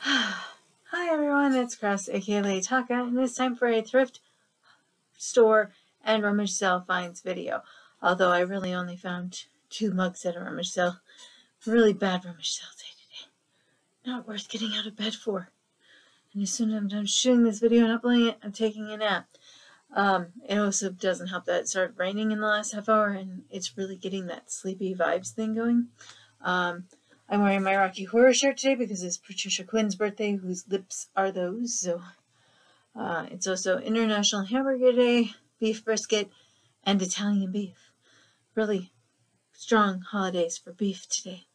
Hi everyone, it's Cross, aka Lady Taka, and it's time for a thrift store and rummage sale finds video. Although I really only found 2 mugs at a rummage sale. Really bad rummage sale day today. Not worth getting out of bed for. And as soon as I'm done shooting this video and uploading it, I'm taking a nap. It also doesn't help that it started raining in the last half hour, and it's really getting that sleepy vibes thing going. I'm wearing my Rocky Horror shirt today because it's Patricia Quinn's birthday, whose lips are those. So it's also International Hamburger Day, beef brisket, and Italian beef. Really strong holidays for beef today.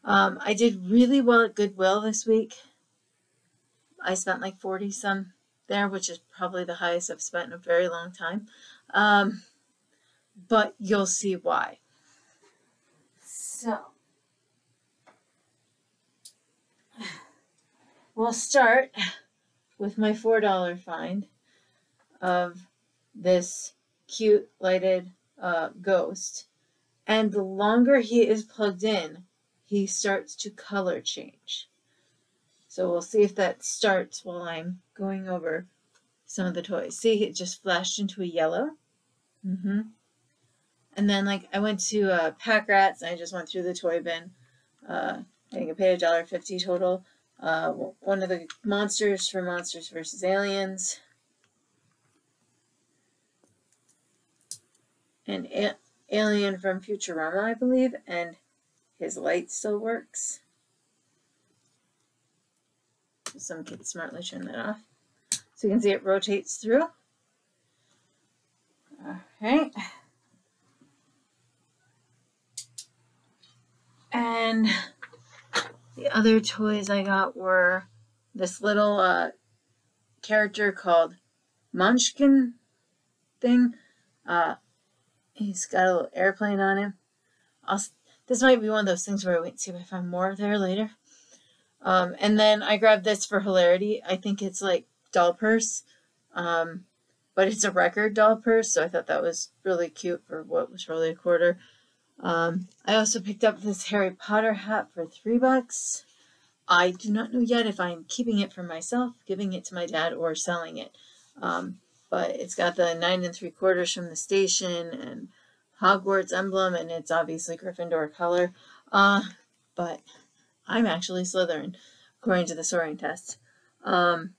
I did really well at Goodwill this week. I spent like 40 some there, which is probably the highest I've spent in a very long time. But you'll see why. So we'll start with my $4 find of this cute lighted ghost. And the longer he is plugged in, he starts to color change. So we'll see if that starts while I'm going over some of the toys. See, it just flashed into a yellow. And then, like, I went to Pack Rats, and I just went through the toy bin. I think I paid $1.50 total. One of the monsters for Monsters vs. Aliens. An alien from Futurama, I believe, and his light still works. Some kids smartly turn that off. So you can see it rotates through. Alright. And the other toys I got were this little character called Munchkin thing. He's got a little airplane on him. This might be one of those things where I wait and see if I find more there later. And then I grabbed this for hilarity. I think it's like doll purse, but it's a record doll purse, so I thought that was really cute for what was really a quarter. I also picked up this Harry Potter hat for $3. I do not know yet if I'm keeping it for myself, giving it to my dad, or selling it. But it's got the 9 3/4 from the station and Hogwarts emblem, and it's obviously Gryffindor color. But I'm actually Slytherin, according to the soaring test. I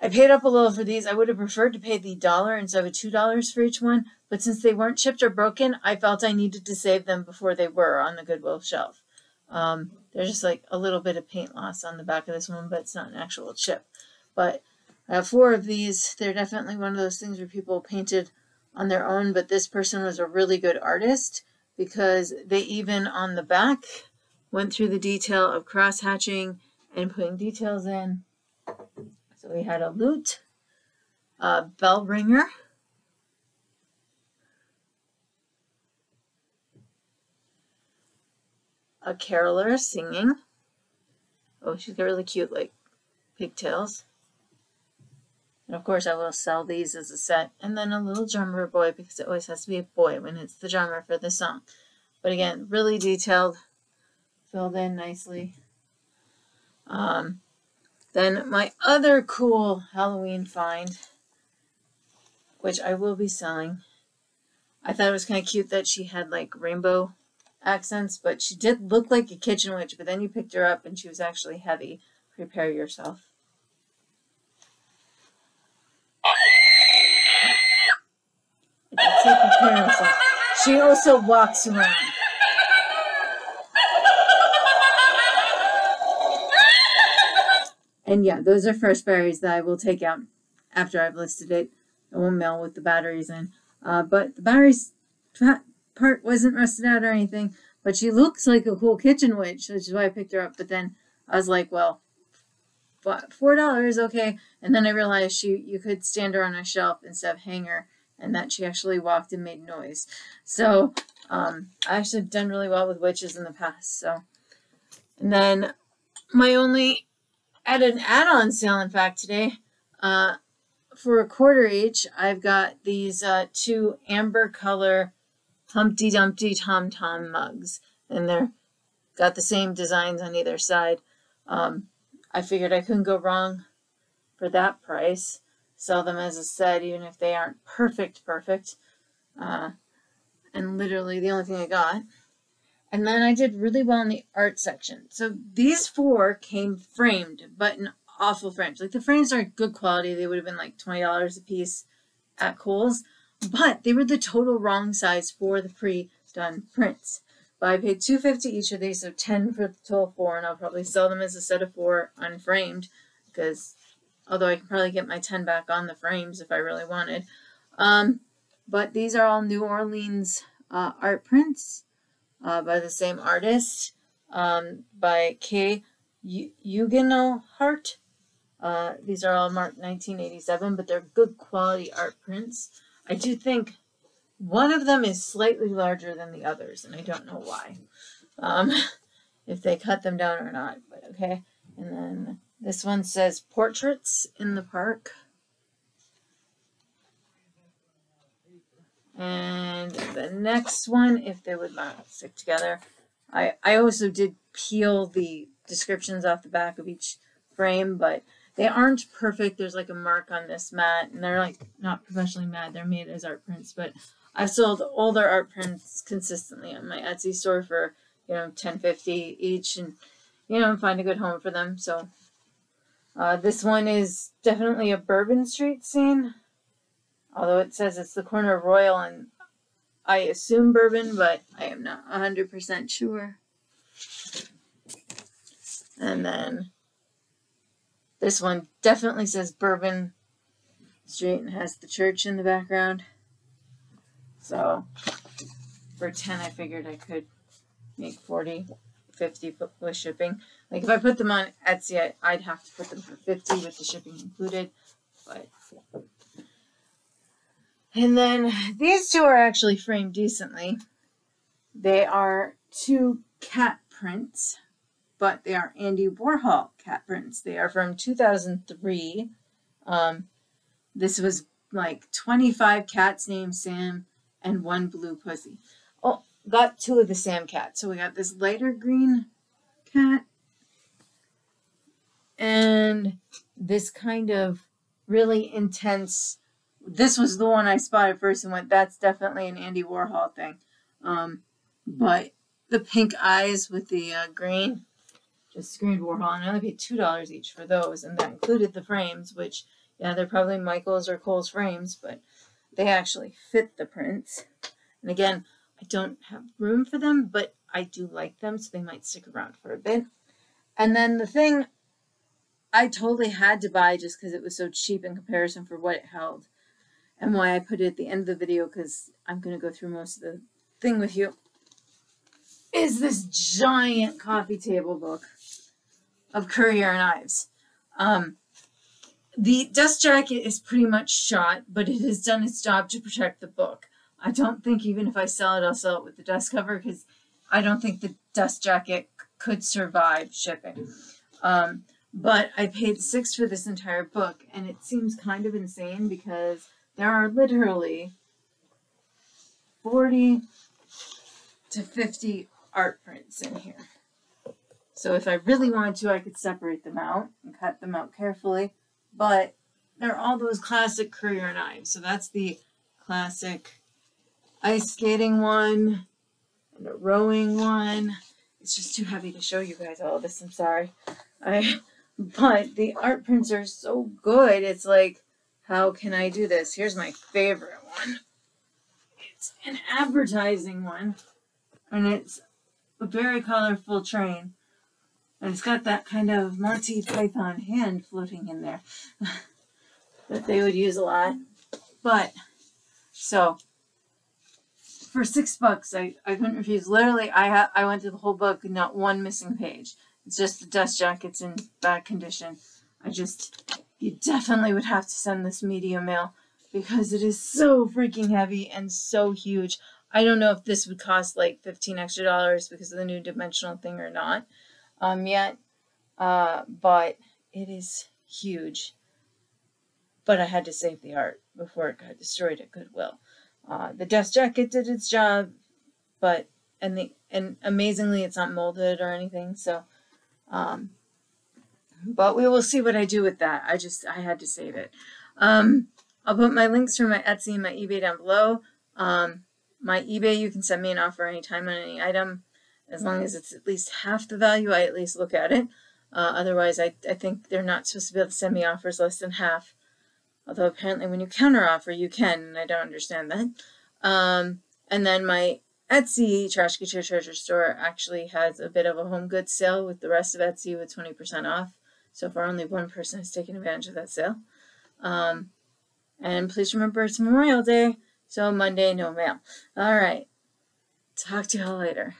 paid up a little for these. I would have preferred to pay the $1 instead of $2 for each one, but since they weren't chipped or broken, I felt I needed to save them before they were on the Goodwill shelf. There's just like a little bit of paint loss on the back of this one, but it's not an actual chip. But I have 4 of these. They're definitely one of those things where people painted on their own, but this person was a really good artist because they even on the back went through the detail of cross-hatching and putting details in. So we had a lute, a bell ringer, a caroler singing. Oh, she's got really cute, like, pigtails. And of course, I will sell these as a set. And then a little drummer boy, because it always has to be a boy when it's the drummer for the song. But again, really detailed, filled in nicely. Then my other cool Halloween find, which I will be selling. I thought it was kind of cute that she had like rainbow accents, but she did look like a kitchen witch, but then you picked her up and she was actually heavy. Prepare yourself. I did say prepare yourself. She also walks around. And yeah, those are fresh berries that I will take out after I've listed it. I won't mail with the batteries in. But the batteries part wasn't rusted out or anything. But she looks like a cool kitchen witch, which is why I picked her up. But then I was like, well, $4, okay. And then I realized you could stand her on a shelf instead of hang her, and that she actually walked and made noise. So I actually have done really well with witches in the past. So, and then my only at an add-on sale, in fact, today, for $1 each, I've got these 2 amber color Humpty Dumpty Tom Tom mugs, and they're got the same designs on either side. I figured I couldn't go wrong for that price. Sell them as a set, even if they aren't perfect. And literally the only thing I got. And then I did really well in the art section. So these 4 came framed, but in awful frames. Like, the frames are good quality. They would have been like $20 a piece at Kohl's, but they were the total wrong size for the pre-done prints. But I paid $2.50 each of these, so 10 for the total 4, and I'll probably sell them as a set of 4 unframed, because although I can probably get my 10 back on the frames if I really wanted. But these are all New Orleans art prints by the same artist, by K. Huguenot. These are all marked 1987, but they're good quality art prints. I do think one of them is slightly larger than the others, and I don't know why. If they cut them down or not, but okay. And then this one says Portraits in the Park. And the next one, if they would not stick together, I also did peel the descriptions off the back of each frame, but they aren't perfect. There's like a mark on this mat, and they're like not professionally made. They're made as art prints, but I've sold older art prints consistently on my Etsy store for, $10.50 each, and find a good home for them. So this one is definitely a Bourbon Street scene, although it says it's the corner of Royal and I assume Bourbon, but I am not 100% sure. And then this one definitely says Bourbon Street and has the church in the background. So for 10, I figured I could make 40, 50 with shipping. Like, if I put them on Etsy, I'd have to put them for 50 with the shipping included. But and then these 2 are actually framed decently. They are 2 cat prints, but they are Andy Warhol cat prints. They are from 2003. This was like 25 cats named Sam and 1 blue pussy. Oh, got 2 of the Sam cats. So we got this lighter green cat and this kind of really intense. This was the one I spotted first and went, that's definitely an Andy Warhol thing. But the pink eyes with the green just screamed Warhol, and I only paid $2 each for those, and that included the frames, which, yeah, they're probably Michael's or Kohl's frames, but they actually fit the prints. And again, I don't have room for them, but I do like them, so they might stick around for a bit. And then the thing I totally had to buy just because it was so cheap in comparison for what it held, and why I put it at the end of the video, because I'm going to go through most of the thing with you, is this giant coffee table book of Courier knives. The dust jacket is pretty much shot, but it has done its job to protect the book. I don't think even if I sell it, I'll sell it with the dust cover, because I don't think the dust jacket could survive shipping. But I paid $6 for this entire book, and it seems kind of insane because there are literally 40 to 50 art prints in here. So if I really wanted to, I could separate them out and cut them out carefully. But they're all those classic Courier knives. So that's the classic ice skating one and a rowing one. It's just too heavy to show you guys all of this. I'm sorry. But the art prints are so good. It's like, how can I do this? Here's my favorite one. It's an advertising one. And it's a very colorful train. And it's got that kind of Monty Python hand floating in there that they would use a lot. But, so, for $6, I couldn't refuse. Literally, I went through the whole book, not one missing page. It's just the dust jacket's in bad condition. You definitely would have to send this medium mail because it is so freaking heavy and so huge. I don't know if this would cost like $15 extra because of the new dimensional thing or not yet. But it is huge. But I had to save the art before it got destroyed at Goodwill. The dust jacket did its job, but and amazingly it's not molded or anything. So But we will see what I do with that. I had to save it. I'll put my links for my Etsy and my eBay down below. My eBay, you can send me an offer anytime on any item. As long as it's at least half the value, I at least look at it. Otherwise, I think they're not supposed to be able to send me offers less than half. Although apparently when you counter offer, you can, and I don't understand that. And then my Etsy Trashkateer Treasures store actually has a bit of a home goods sale with the rest of Etsy with 20% off. So far, only one person has taken advantage of that sale. And please remember it's Memorial Day, so Monday, no mail. All right. Talk to y'all later.